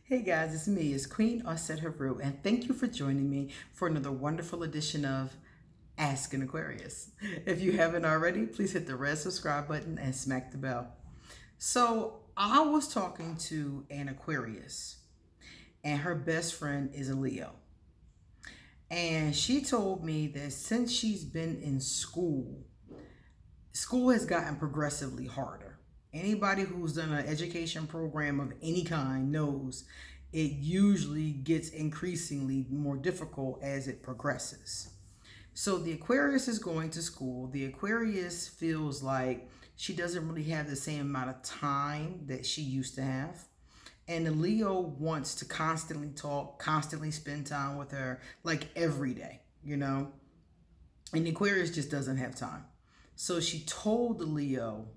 Hey guys, it's me, it's Queen Osset Haru, and thank you for joining me for another wonderful edition of Ask an Aquarius. If you haven't already, please hit the red subscribe button and smack the bell. So, I was talking to an Aquarius, and her best friend is a Leo. And she told me that since she's been in school has gotten progressively harder. Anybody who's done an education program of any kind knows it usually gets increasingly more difficult as it progresses. So the Aquarius is going to school. The Aquarius feels like she doesn't really have the same amount of time that she used to have. And the Leo wants to constantly talk, constantly spend time with her, like every day. And the Aquarius just doesn't have time. So she told the Leo,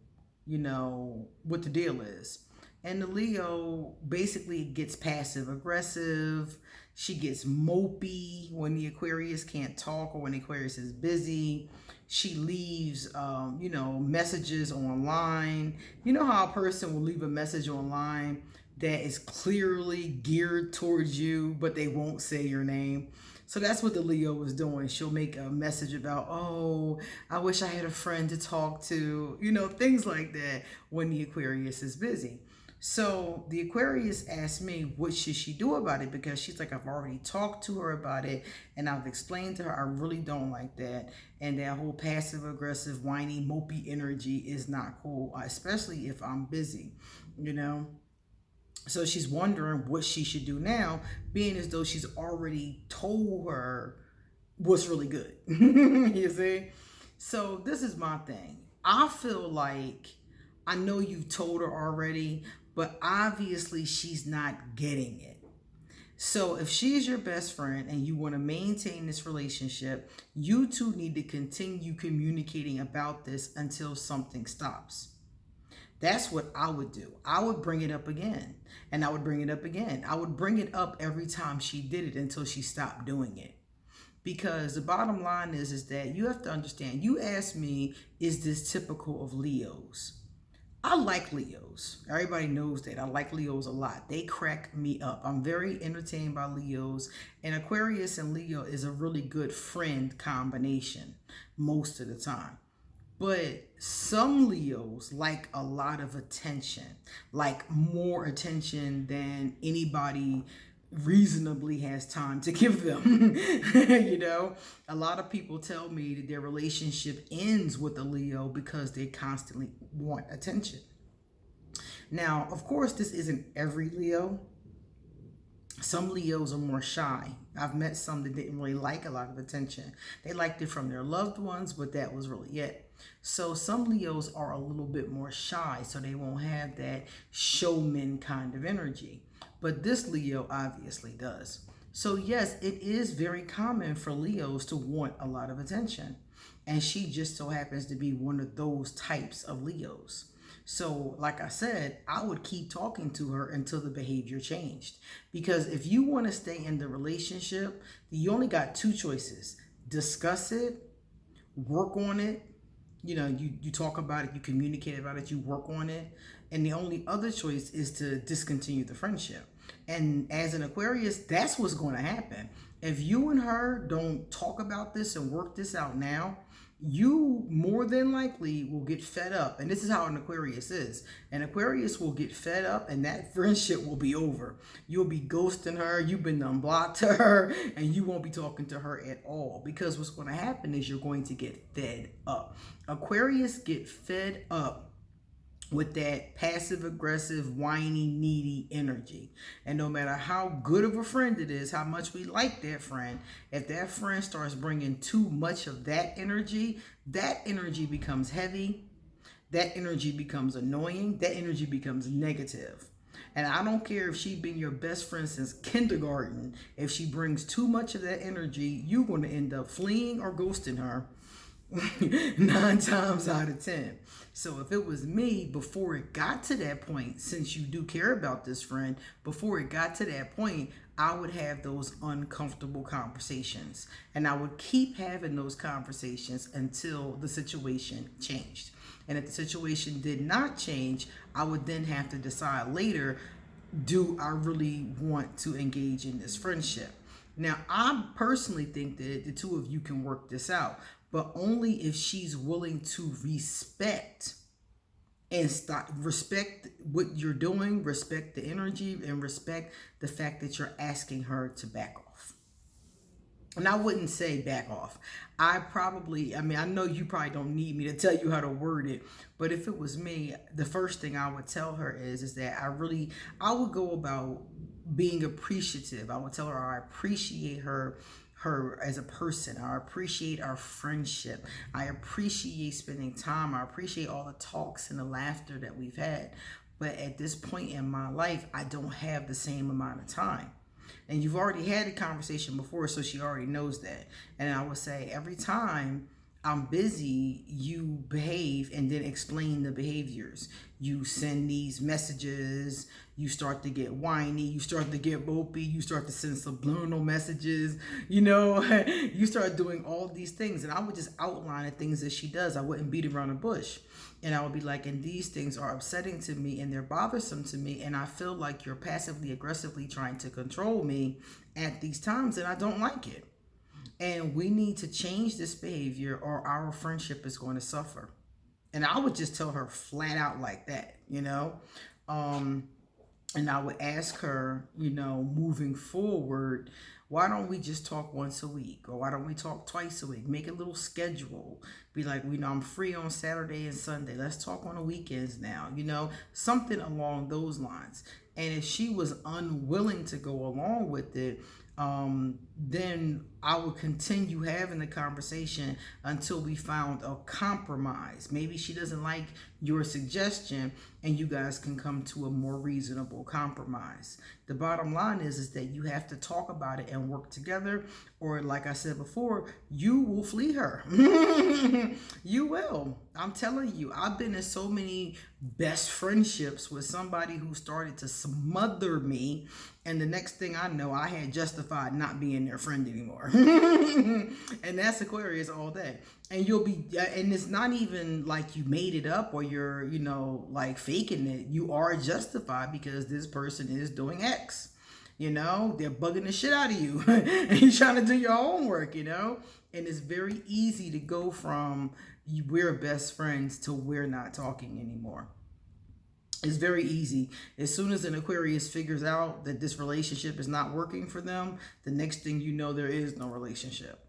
what the deal is. And the Leo basically gets passive aggressive. She gets mopey when the Aquarius can't talk or when the Aquarius is busy. She leaves, messages online. You know how a person will leave a message online that is clearly geared towards you, but they won't say your name? So that's what the Leo was doing. She'll make a message about, oh, I wish I had a friend to talk to, things like that when the Aquarius is busy. So the Aquarius asked me, what should she do about it? Because she's like, I've already talked to her about it and I've explained to her I really don't like that. And that whole passive aggressive, whiny, mopey energy is not cool, especially if I'm busy, you know? So she's wondering what she should do now, being as though she's already told her what's really good. You see? So this is my thing. I feel like I know you've told her already, but obviously she's not getting it. So if she's your best friend and you want to maintain this relationship, you two need to continue communicating about this until something stops. That's what I would do. I would bring it up again, and I would bring it up again. I would bring it up every time she did it until she stopped doing it. Because the bottom line is that you have to understand. You asked me, is this typical of Leos? I like Leos. Everybody knows that. I like Leos a lot. They crack me up. I'm very entertained by Leos. And Aquarius and Leo is a really good friend combination most of the time. But some Leos like a lot of attention, like more attention than anybody reasonably has time to give them. A lot of people tell me that their relationship ends with a Leo because they constantly want attention. Now, of course, this isn't every Leo. Some Leos are more shy. I've met some that didn't really like a lot of attention. They liked it from their loved ones, but that was really it. So some Leos are a little bit more shy, so they won't have that showman kind of energy. But this Leo obviously does. So yes, it is very common for Leos to want a lot of attention. And she just so happens to be one of those types of Leos. So, like I said, I would keep talking to her until the behavior changed. Because if you want to stay in the relationship, you only got two choices: discuss it, work on it. You talk about it, you communicate about it, you work on it. And the only other choice is to discontinue the friendship. And as an Aquarius, that's what's going to happen. If you and her don't talk about this and work this out now, you more than likely will get fed up. And this is how an Aquarius is. An Aquarius will get fed up and that friendship will be over. You'll be ghosting her, you've been unblocked to her, and you won't be talking to her at all. Because what's going to happen is you're going to get fed up. Aquarius get fed up with that passive aggressive, whiny, needy energy. And no matter how good of a friend it is, how much we like that friend, if that friend starts bringing too much of that energy becomes heavy, that energy becomes annoying, that energy becomes negative. And I don't care if she's been your best friend since kindergarten. If she brings too much of that energy, you're going to end up fleeing or ghosting her 9 times out of 10. So if it was me, before it got to that point, since you do care about this friend, before it got to that point, I would have those uncomfortable conversations. And I would keep having those conversations until the situation changed. And if the situation did not change, I would then have to decide later, do I really want to engage in this friendship? Now, I personally think that the two of you can work this out, but only if she's willing to respect and stop, respect what you're doing, respect the energy, and respect the fact that you're asking her to back off. And I wouldn't say back off. I mean, I know you probably don't need me to tell you how to word it, but if it was me, the first thing I would tell her is that I would go about being appreciative. I would tell her I appreciate her as a person. I appreciate our friendship. I appreciate spending time. I appreciate all the talks and the laughter that we've had. But at this point in my life, I don't have the same amount of time. And you've already had a conversation before, so she already knows that. And I would say every time I'm busy, you behave and then explain the behaviors. You send these messages, you start to get whiny, you start to get mopey, you start to send subliminal messages, you start doing all these things. And I would just outline the things that she does. I wouldn't beat around the bush. And I would be like, and these things are upsetting to me and they're bothersome to me. And I feel like you're passively aggressively trying to control me at these times, and I don't like it. And we need to change this behavior or our friendship is going to suffer. And I would just tell her flat out like that, and I would ask her, moving forward, why don't we just talk once a week? Or why don't we talk twice a week? Make a little schedule. Be like, I'm free on Saturday and Sunday. Let's talk on the weekends now, something along those lines. And if she was unwilling to go along with it, then I would continue having the conversation until we found a compromise. Maybe she doesn't like your suggestion and you guys can come to a more reasonable compromise. The bottom line is that you have to talk about it and work together, or like I said before, you will flee her. You will. I'm telling you, I've been in so many best friendships with somebody who started to smother me, and the next thing I know, I had justified not being their friend anymore. And that's Aquarius all day. And and it's not even like you made it up or you're, like faking it. You are justified because this person is doing X. They're bugging the shit out of you. And you're trying to do your homework, And it's very easy to go from we're best friends to we're not talking anymore. It's very easy. As soon as an Aquarius figures out that this relationship is not working for them, the next thing you know, there is no relationship.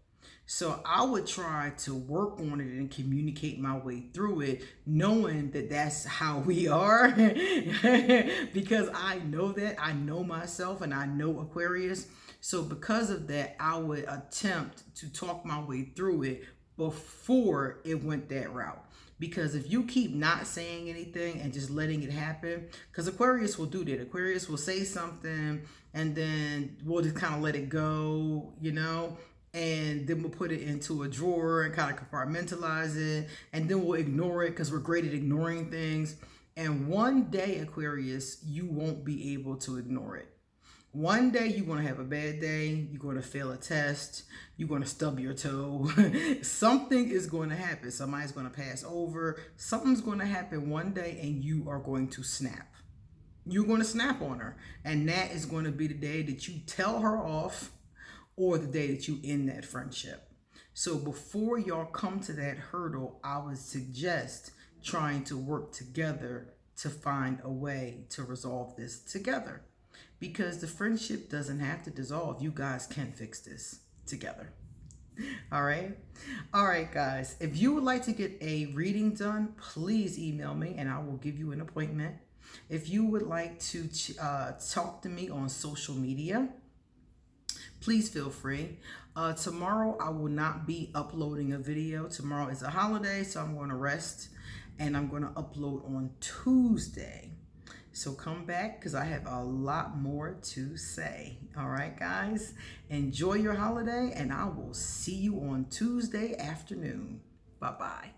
So I would try to work on it and communicate my way through it, knowing that that's how we are. Because I know that. I know myself and I know Aquarius. So because of that, I would attempt to talk my way through it before it went that route. Because if you keep not saying anything and just letting it happen, because Aquarius will do that. Aquarius will say something and then we'll just kind of let it go, and then we'll put it into a drawer and kind of compartmentalize it. And then we'll ignore it because we're great at ignoring things. And one day, Aquarius, you won't be able to ignore it. One day you're going to have a bad day. You're going to fail a test. You're going to stub your toe. Something is going to happen. Somebody's going to pass over. Something's going to happen one day and you are going to snap. You're going to snap on her. And that is going to be the day that you tell her off or the day that you end that friendship. So before y'all come to that hurdle, I would suggest trying to work together to find a way to resolve this together. Because the friendship doesn't have to dissolve. You guys can fix this together. All right. All right, guys. If you would like to get a reading done, please email me and I will give you an appointment. If you would like to talk to me on social media, please feel free. Tomorrow, I will not be uploading a video. Tomorrow is a holiday, so I'm going to rest and I'm going to upload on Tuesday. So come back because I have a lot more to say. All right, guys. Enjoy your holiday and I will see you on Tuesday afternoon. Bye-bye.